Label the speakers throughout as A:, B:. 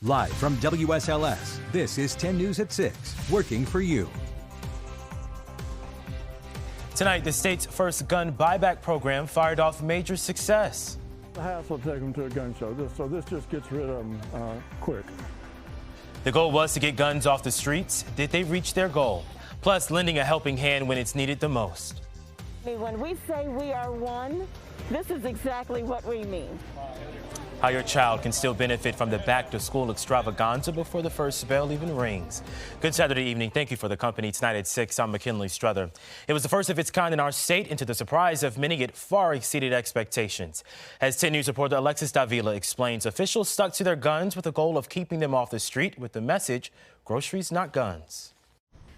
A: Live from WSLS, this is 10 News at 6, working for you.
B: Tonight, the state's first gun buyback program fired off major success.
C: The hassle to take them to a gun show, so this just gets rid of them quick.
B: The goal was to get guns off the streets. Did they reach their goal? Plus, lending a helping hand when it's needed the most.
D: When we say we are one, this is exactly what we mean.
B: How your child can still benefit from the Back to School Extravaganza before the first bell even rings. Good Saturday evening. Thank you for the company. Tonight at 6, I'm McKinley Struther. It was the first of its kind in our state, and to the surprise of many, it far exceeded expectations. As 10 News reporter Alexis Davila explains, officials stuck to their guns with the goal of keeping them off the street with the message, Groceries Not Guns.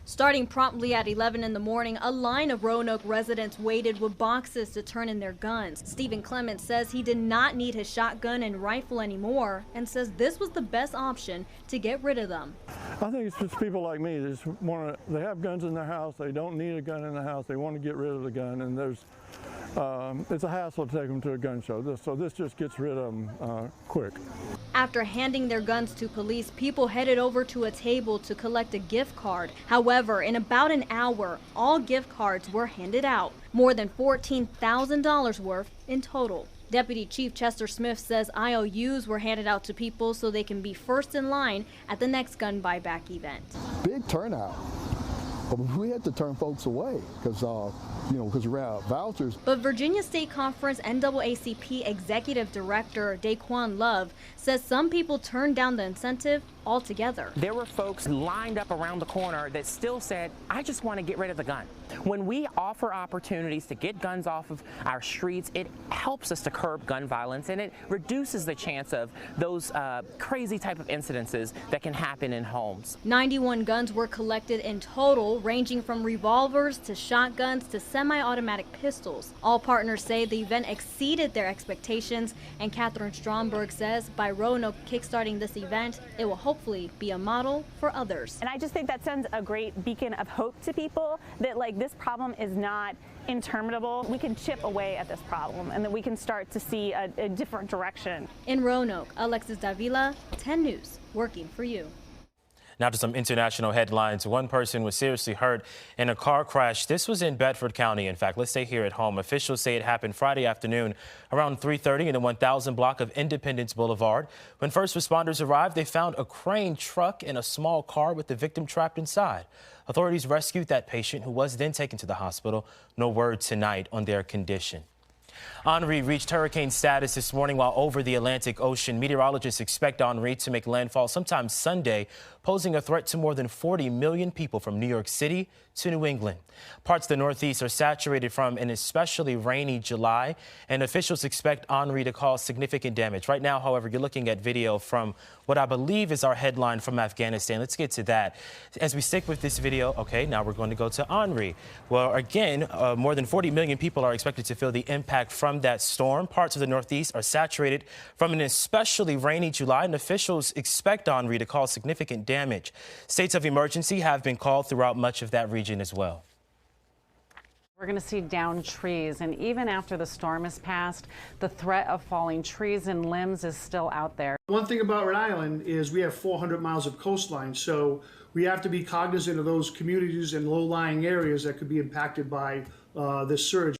E: Starting promptly at 11 in the morning, a line of Roanoke residents waited with boxes to turn in their guns. Stephen Clements says he did not need his shotgun and rifle anymore and says this was the best option to get rid of them.
C: I think it's just people like me that just they have guns in their house, they don't need a gun in the house, they want to get rid of the gun, and it's a hassle to take them to a gun show, so this just gets rid of them quick.
E: After handing their guns to police, people headed over to a table to collect a gift card. However, in about an hour, all gift cards were handed out, more than $14,000 worth in total. Deputy Chief Chester Smith says IOUs were handed out to people so they can be first in line at the next gun buyback event.
F: Big turnout. But we had to turn folks away because we ran out of vouchers.
E: But Virginia State Conference NAACP Executive Director Daquan Love says some people turned down the incentive altogether.
G: There were folks lined up around the corner that still said, I just want to get rid of the gun. When we offer opportunities to get guns off of our streets, it helps us to curb gun violence, and it reduces the chance of those crazy type of incidences that can happen in homes.
E: 91 guns were collected in total, ranging from revolvers to shotguns to semi-automatic pistols. All partners say the event exceeded their expectations, and Catherine Stromberg says by Roanoke kickstarting this event, it will hopefully be a model for others.
H: And I just think that sends a great beacon of hope to people that this problem is not interminable. We can chip away at this problem and that we can start to see a different direction.
E: In Roanoke, Alexis Davila, 10 News, working for you.
B: Now to some international headlines. One person was seriously hurt in a car crash. This was in Bedford County. In fact, let's stay here at home. Officials say it happened Friday afternoon around 3:30 in the 1000 block of Independence Boulevard. When first responders arrived, they found a crane truck and a small car with the victim trapped inside. Authorities rescued that patient, who was then taken to the hospital. No word tonight on their condition. Henri reached hurricane status this morning while over the Atlantic Ocean. Meteorologists expect Henri to make landfall sometime Sunday, posing a threat to more than 40 million people from New York City to New England. Parts of the Northeast are saturated from an especially rainy July, and officials expect Henri to cause significant damage. Right now, however, you're looking at video from what I believe is our headline from Afghanistan. Let's get to that. As we stick with this video, okay, now we're going to go to Henri. Well, again, more than 40 million people are expected to feel the impact from that storm. Parts of the Northeast are saturated from an especially rainy July, and officials expect Henri to cause significant damage. States of emergency have been called throughout much of that region as well.
I: We're going to see downed trees, and even after the storm has passed, the threat of falling trees and limbs is still out there.
J: One thing about Rhode Island is we have 400 miles of coastline, so we have to be cognizant of those communities and low-lying areas that could be impacted by this surge.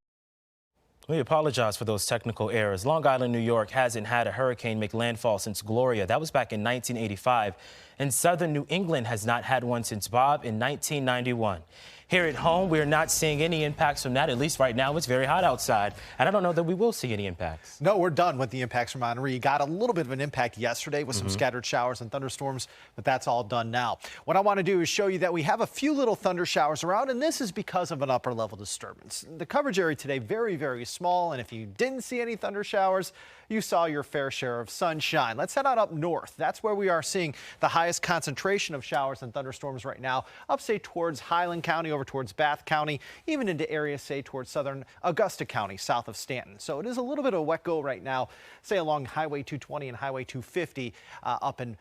B: We apologize for those technical errors. Long Island, New York hasn't had a hurricane make landfall since Gloria. That was back in 1985. And southern New England has not had one since Bob in 1991. Here at home, we're not seeing any impacts from that. At least right now, it's very hot outside. And I don't know that we will see any impacts.
K: No, we're done with the impacts from Henri. Got a little bit of an impact yesterday with some scattered showers and thunderstorms, but that's all done now. What I want to do is show you that we have a few little thunder showers around, and this is because of an upper level disturbance. The coverage area today, very, very small. And if you didn't see any thunder showers, you saw your fair share of sunshine. Let's head on up north. That's where we are seeing the highest concentration of showers and thunderstorms right now, up, say, towards Highland County over over towards Bath County, even into areas, say, towards southern Augusta County, south of Stanton. So it is a little bit of a wet go right now, say, along Highway 220 and Highway 250 up in,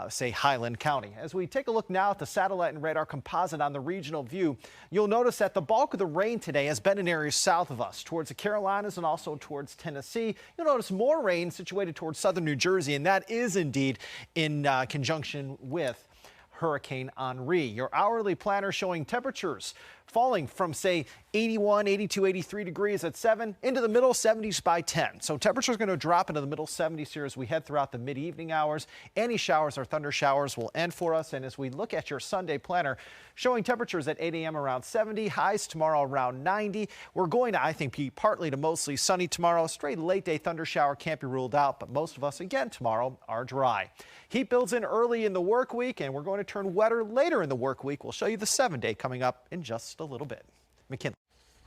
K: say, Highland County. As we take a look now at the satellite and radar composite on the regional view, you'll notice that the bulk of the rain today has been in areas south of us, towards the Carolinas and also towards Tennessee. You'll notice more rain situated towards southern New Jersey, and that is indeed in conjunction with Hurricane Henri. Your hourly planner showing temperatures falling from, say, 81, 82, 83 degrees at 7 into the middle 70s by 10. So temperatures going to drop into the middle 70s here as we head throughout the mid-evening hours. Any showers or thunder showers will end for us. And as we look at your Sunday planner, showing temperatures at 8 a.m. around 70, highs tomorrow around 90. We're going to, I think, be partly to mostly sunny tomorrow. Straight late day thunder shower can't be ruled out, but most of us again tomorrow are dry. Heat builds in early in the work week, and we're going to turn wetter later in the work week. We'll show you the 7-day coming up in just a little bit. McKinley.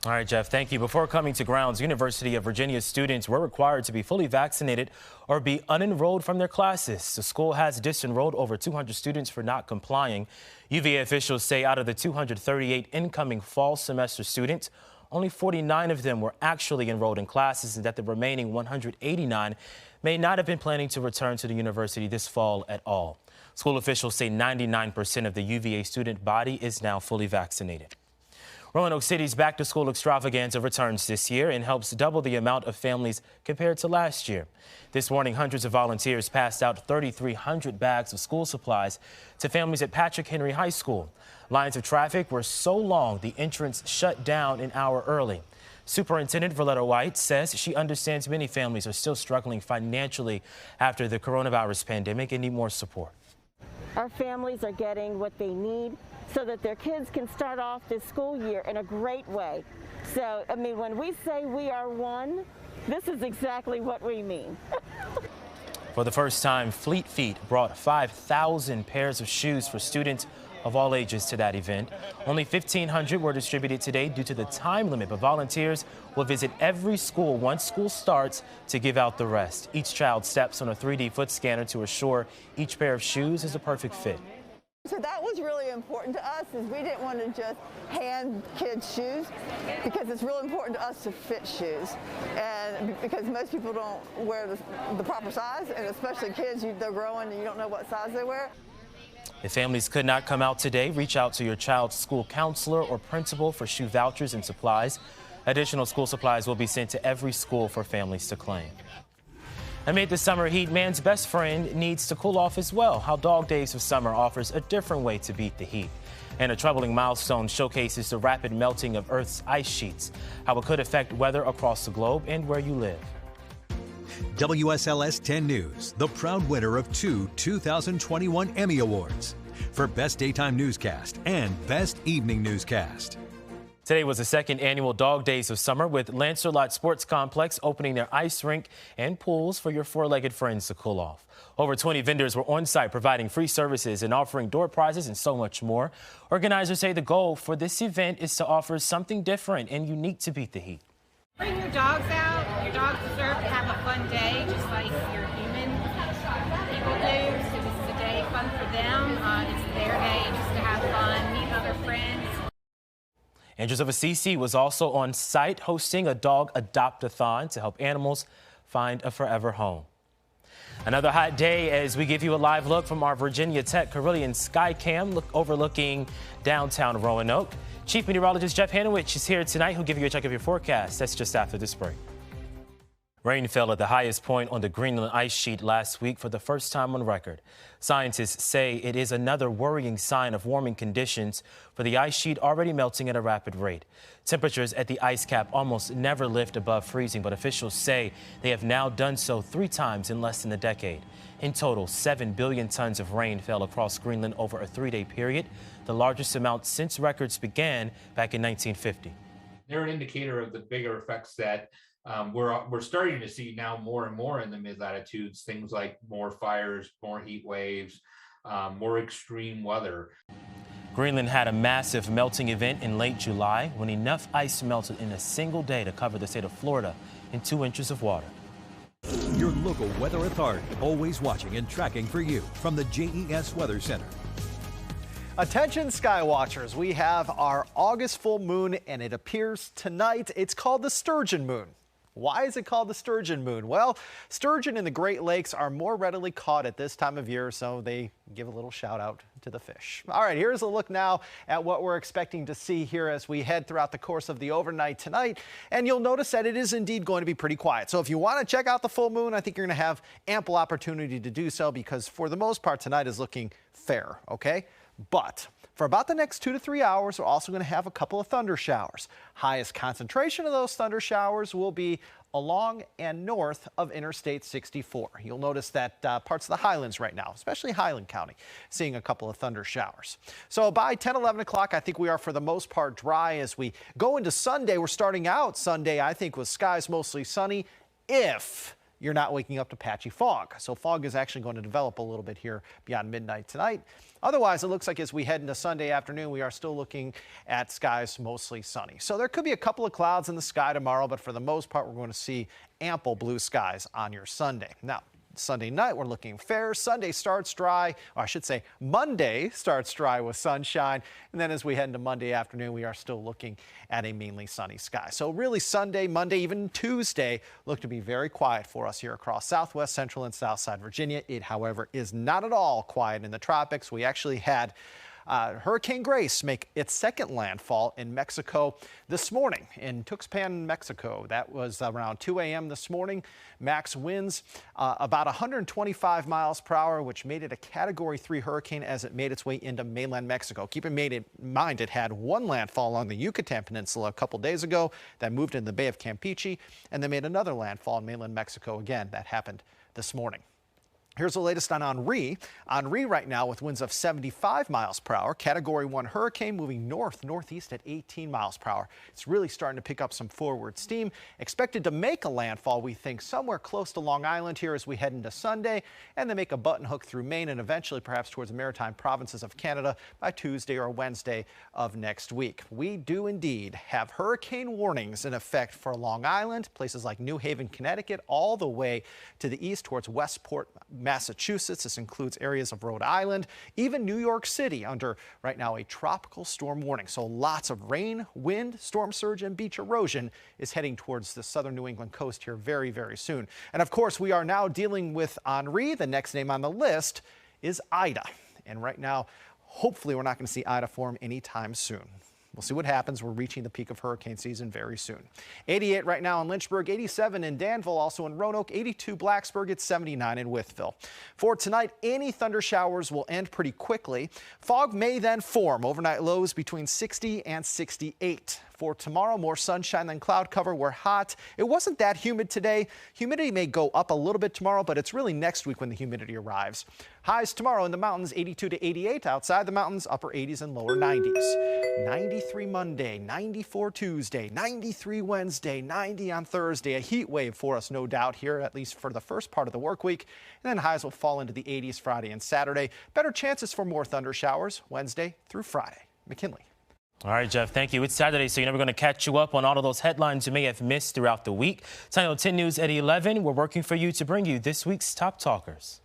B: All right, Jeff, thank you. Before coming to grounds, University of Virginia students were required to be fully vaccinated or be unenrolled from their classes. The school has disenrolled over 200 students for not complying. UVA officials say out of the 238 incoming fall semester students, only 49 of them were actually enrolled in classes, and that the remaining 189 may not have been planning to return to the university this fall at all. School officials say 99% of the UVA student body is now fully vaccinated. Roanoke City's Back to School Extravaganza returns this year and helps double the amount of families compared to last year. This morning, hundreds of volunteers passed out 3,300 bags of school supplies to families at Patrick Henry High School. Lines of traffic were so long the entrance shut down an hour early. Superintendent Valletta White says she understands many families are still struggling financially after the coronavirus pandemic and need more support.
D: Our families are getting what they need so that their kids can start off this school year in a great way. So, I mean, when we say we are one, this is exactly what we mean.
B: For the first time, Fleet Feet brought 5,000 pairs of shoes for students of all ages to that event. Only 1,500 were distributed today due to the time limit, but volunteers will visit every school once school starts to give out the rest. Each child steps on a 3D foot scanner to assure each pair of shoes is a perfect fit.
L: So that was really important to us, is we didn't want to just hand kids shoes, because it's really important to us to fit shoes, and because most people don't wear the proper size, and especially kids, they're growing and you don't know what size they wear.
B: If families could not come out today, reach out to your child's school counselor or principal for shoe vouchers and supplies. Additional school supplies will be sent to every school for families to claim. Amid the summer heat, man's best friend needs to cool off as well. How Dog Days of Summer offers a different way to beat the heat. And a troubling milestone showcases the rapid melting of Earth's ice sheets, how it could affect weather across the globe and where you live.
A: WSLS 10 News, the proud winner of 2 2021 Emmy Awards for Best Daytime Newscast and Best Evening Newscast.
B: Today was the second annual Dog Days of Summer, with Lancerlot Sports Complex opening their ice rink and pools for your four-legged friends to cool off. Over 20 vendors were on site providing free services and offering door prizes and so much more. Organizers say the goal for this event is to offer something different and unique to beat the heat.
M: Bring your dogs out. Your dogs deserve to have a fun day, just like your human people do. So this is a day fun for them. It's their day just to have fun, meet other friends.
B: Angels of Assisi was also on site hosting a dog adopt-a-thon to help animals find a forever home. Another hot day as we give you a live look from our Virginia Tech Carillion Skycam overlooking downtown Roanoke. Chief Meteorologist Jeff Hanowich is here tonight. He'll give you a check of your forecast. That's just after this break. Rain fell at the highest point on the Greenland ice sheet last week for the first time on record. Scientists say it is another worrying sign of warming conditions for the ice sheet already melting at a rapid rate. Temperatures at the ice cap almost never lift above freezing, but officials say they have now done so 3 times in less than a decade. In total, 7 billion tons of rain fell across Greenland over a 3-day period, the largest amount since records began back in 1950.
N: They're an indicator of the bigger effects that we're starting to see now more and more in the mid-latitudes, things like more fires, more heat waves, more extreme weather.
B: Greenland had a massive melting event in late July when enough ice melted in a single day to cover the state of Florida in 2 inches of water.
A: Your local weather authority, always watching and tracking for you from the JES Weather Center.
K: Attention sky watchers, we have our August full moon and it appears tonight. It's called the sturgeon moon. Why is it called the sturgeon moon? Well, sturgeon in the Great Lakes are more readily caught at this time of year, so they give a little shout out to the fish. All right, here's a look now at what we're expecting to see here as we head throughout the course of the overnight tonight. And you'll notice that it is indeed going to be pretty quiet. So if you want to check out the full moon, I think you're going to have ample opportunity to do so because for the most part tonight is looking fair, okay? But for about the next 2 to 3 hours, we're also going to have a couple of thunder showers. Highest concentration of those thunder showers will be along and north of Interstate 64. You'll notice that parts of the highlands right now, especially Highland County, seeing a couple of thunder showers. So by 10, 11 o'clock, I think we are for the most part dry. As we go into Sunday, we're starting out Sunday, I think, with skies mostly sunny if you're not waking up to patchy fog. So fog is actually going to develop a little bit here beyond midnight tonight. Otherwise, it looks like as we head into Sunday afternoon, we are still looking at skies mostly sunny. So there could be a couple of clouds in the sky tomorrow, but for the most part, we're going to see ample blue skies on your Sunday. Now, Sunday night, we're looking fair. Sunday starts dry, or I should say Monday starts dry with sunshine. And then as we head into Monday afternoon, we are still looking at a mainly sunny sky. So really Sunday, Monday, even Tuesday look to be very quiet for us here across Southwest, Central, and Southside Virginia. It, however, is not at all quiet in the tropics. We actually had Hurricane Grace make its second landfall in Mexico this morning in Tuxpan, Mexico. That was around 2 a.m. this morning. Max winds about 125 miles per hour, which made it a Category 3 hurricane as it made its way into mainland Mexico. Keep in mind it had one landfall along the Yucatan Peninsula a couple days ago that moved into the Bay of Campeche and then made another landfall in mainland Mexico again. That happened this morning. Here's the latest on Henri. Henri right now with winds of 75 miles per hour. Category 1 hurricane moving northeast at 18 miles per hour. It's really starting to pick up some forward steam. Expected to make a landfall, we think, somewhere close to Long Island here as we head into Sunday, and then make a button hook through Maine and eventually perhaps towards the maritime provinces of Canada by Tuesday or Wednesday of next week. We do indeed have hurricane warnings in effect for Long Island, places like New Haven, Connecticut, all the way to the east towards Westport, Massachusetts. This includes areas of Rhode Island, even New York City under right now a tropical storm warning. So lots of rain, wind, storm surge, and beach erosion is heading towards the southern New England coast here very, very soon. And of course, we are now dealing with Henri. The next name on the list is Ida. And right now, hopefully we're not going to see Ida form anytime soon. We'll see what happens. We're reaching the peak of hurricane season very soon. 88 right now in Lynchburg, 87 in Danville, also in Roanoke, 82 Blacksburg, it's 79 in Wytheville. For tonight, any thunder showers will end pretty quickly. Fog may then form. Overnight lows between 60 and 68. For tomorrow, more sunshine than cloud cover. We're hot. It wasn't that humid today. Humidity may go up a little bit tomorrow, but it's really next week when the humidity arrives. Highs tomorrow in the mountains, 82 to 88. Outside the mountains, upper 80s and lower 90s. 93 Monday, 94 Tuesday, 93 Wednesday, 90 on Thursday. A heat wave for us, no doubt, here, at least for the first part of the work week. And then highs will fall into the 80s Friday and Saturday. Better chances for more thunder showers Wednesday through Friday. McKinley.
B: All right, Jeff, thank you. It's Saturday, so we're going to catch you up on all of those headlines you may have missed throughout the week. Channel 10 News at 11. We're working for you to bring you this week's Top Talkers.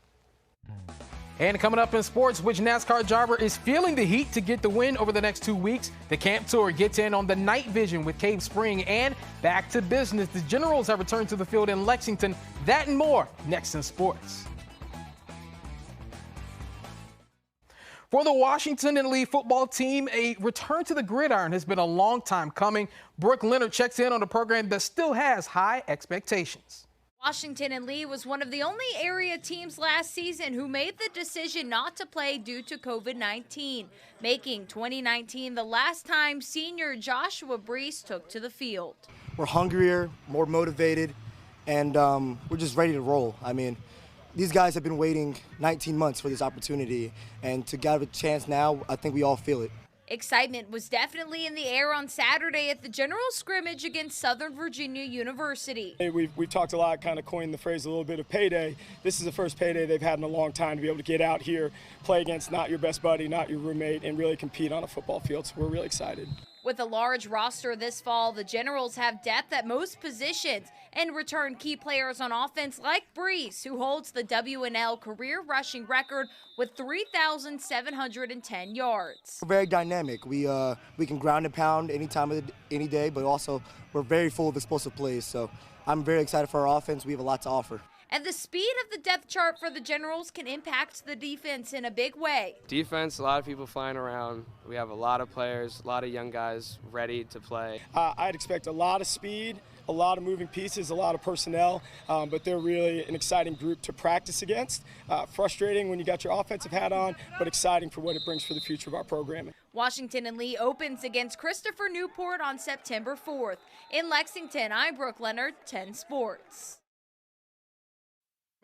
O: And coming up in sports, which NASCAR driver is feeling the heat to get the win over the next 2 weeks? The Camp Tour gets in on the night vision with Cave Spring, and back to business. The Generals have returned to the field in Lexington. That and more next in sports. For the Washington and Lee football team, a return to the gridiron has been a long time coming. Brooke Leonard checks in on a program that still has high expectations.
P: Washington and Lee was one of the only area teams last season who made the decision not to play due to COVID-19, making 2019 the last time senior Joshua Brees took to the field.
Q: We're hungrier, more motivated, and we're just ready to roll. I mean, these guys have been waiting 19 months for this opportunity, and to get a chance now, I think we all feel it.
P: Excitement was definitely in the air on Saturday at the general scrimmage against Southern Virginia University.
R: We've talked a lot, kind of coined the phrase a little bit of payday. This is the first payday they've had in a long time to be able to get out here, play against not your best buddy, not your roommate, and really compete on a football field. So we're really excited.
P: With a large roster this fall, the Generals have depth at most positions and return key players on offense like Brees, who holds the WNL career rushing record with 3,710 yards.
Q: We're very dynamic. We can ground and pound any time of any day, but also we're very full of explosive plays. So I'm very excited for our offense. We have a lot to offer.
P: And the speed of the depth chart for the Generals can impact the defense in a big way.
S: Defense, a lot of people flying around. We have a lot of players, a lot of young guys ready to play.
R: I'd expect a lot of speed, a lot of moving pieces, a lot of personnel, but they're really an exciting group to practice against. Frustrating when you got your offensive hat on, but exciting for what it brings for the future of our programming.
P: Washington and Lee opens against Christopher Newport on September 4th. In Lexington, I'm Brooke Leonard, 10 Sports.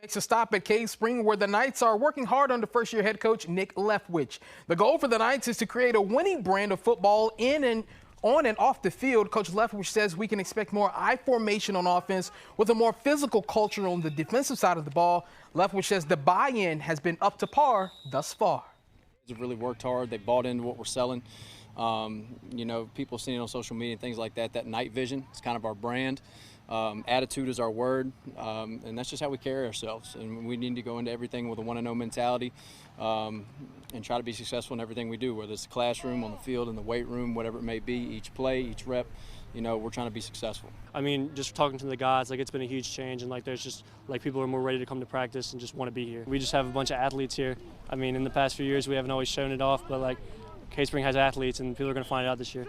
O: Makes a stop at Cave Spring, where the Knights are working hard under first-year head coach Nick Leftwich. The goal for the Knights is to create a winning brand of football in and on and off the field. Coach Leftwich says we can expect more I formation on offense with a more physical culture on the defensive side of the ball. Leftwich says the buy-in has been up to par thus far.
T: They've really worked hard. They bought into what we're selling. You know, people seeing it on social media and things like that. That night vision is kind of our brand. Attitude is our word, and that's just how we carry ourselves. And we need to go into everything with a want-to-know mentality and try to be successful in everything we do, whether it's the classroom, on the field, in the weight room, whatever it may be, each play, each rep. You know, we're trying to be successful.
U: I mean, just talking to the guys, like, it's been a huge change, and like there's just like people are more ready to come to practice and just want to be here. We just have a bunch of athletes here. I mean, in the past few years we haven't always shown it off, but like Cave Spring has athletes, and people are going to find it out this year.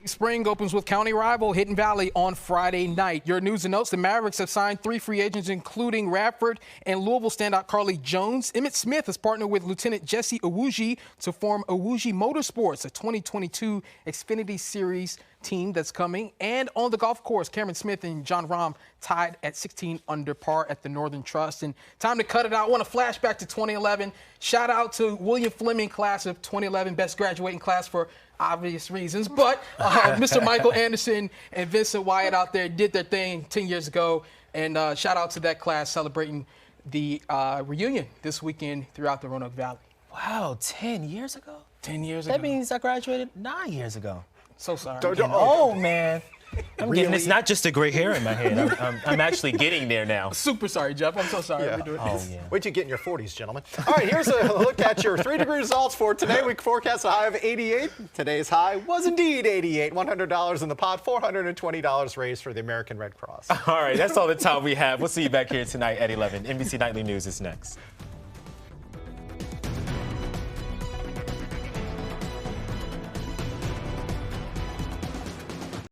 O: Spring opens with county rival Hidden Valley on Friday night. Your news and notes: the Mavericks have signed 3 free agents, including Radford and Louisville standout Carly Jones. Emmett Smith has partnered with Lieutenant Jesse Owuji to form Owuji Motorsports, a 2022 Xfinity Series team that's coming. And on the golf course, Cameron Smith and John Rahm tied at 16 under par at the Northern Trust. And time to cut it out. I want to flash back to 2011. Shout out to William Fleming, class of 2011, best graduating class for obvious reasons, but Mr. Michael Anderson and Vincent Wyatt out there did their thing 10 years ago, and shout out to that class celebrating the reunion this weekend throughout the Roanoke Valley.
B: Wow, 10 years ago?
O: 10 years ago.
B: That means I graduated 9 years ago.
O: So sorry.
B: Oh, man. I'm getting, it's not just a gray hair in my head. I'm actually getting there now.
O: Super sorry, Jeff. I'm so sorry.
K: Yeah.
O: We're doing
B: Oh,
O: this.
B: yeah.
K: Wait till you get in your 40s, gentlemen. All right, here's a look at your 3-degree results for today. We forecast a high of 88. Today's high was indeed 88. $100 in the pot, $420 raised for the American Red Cross.
B: All right, that's all the time we have. We'll see you back here tonight at 11. NBC Nightly News is next.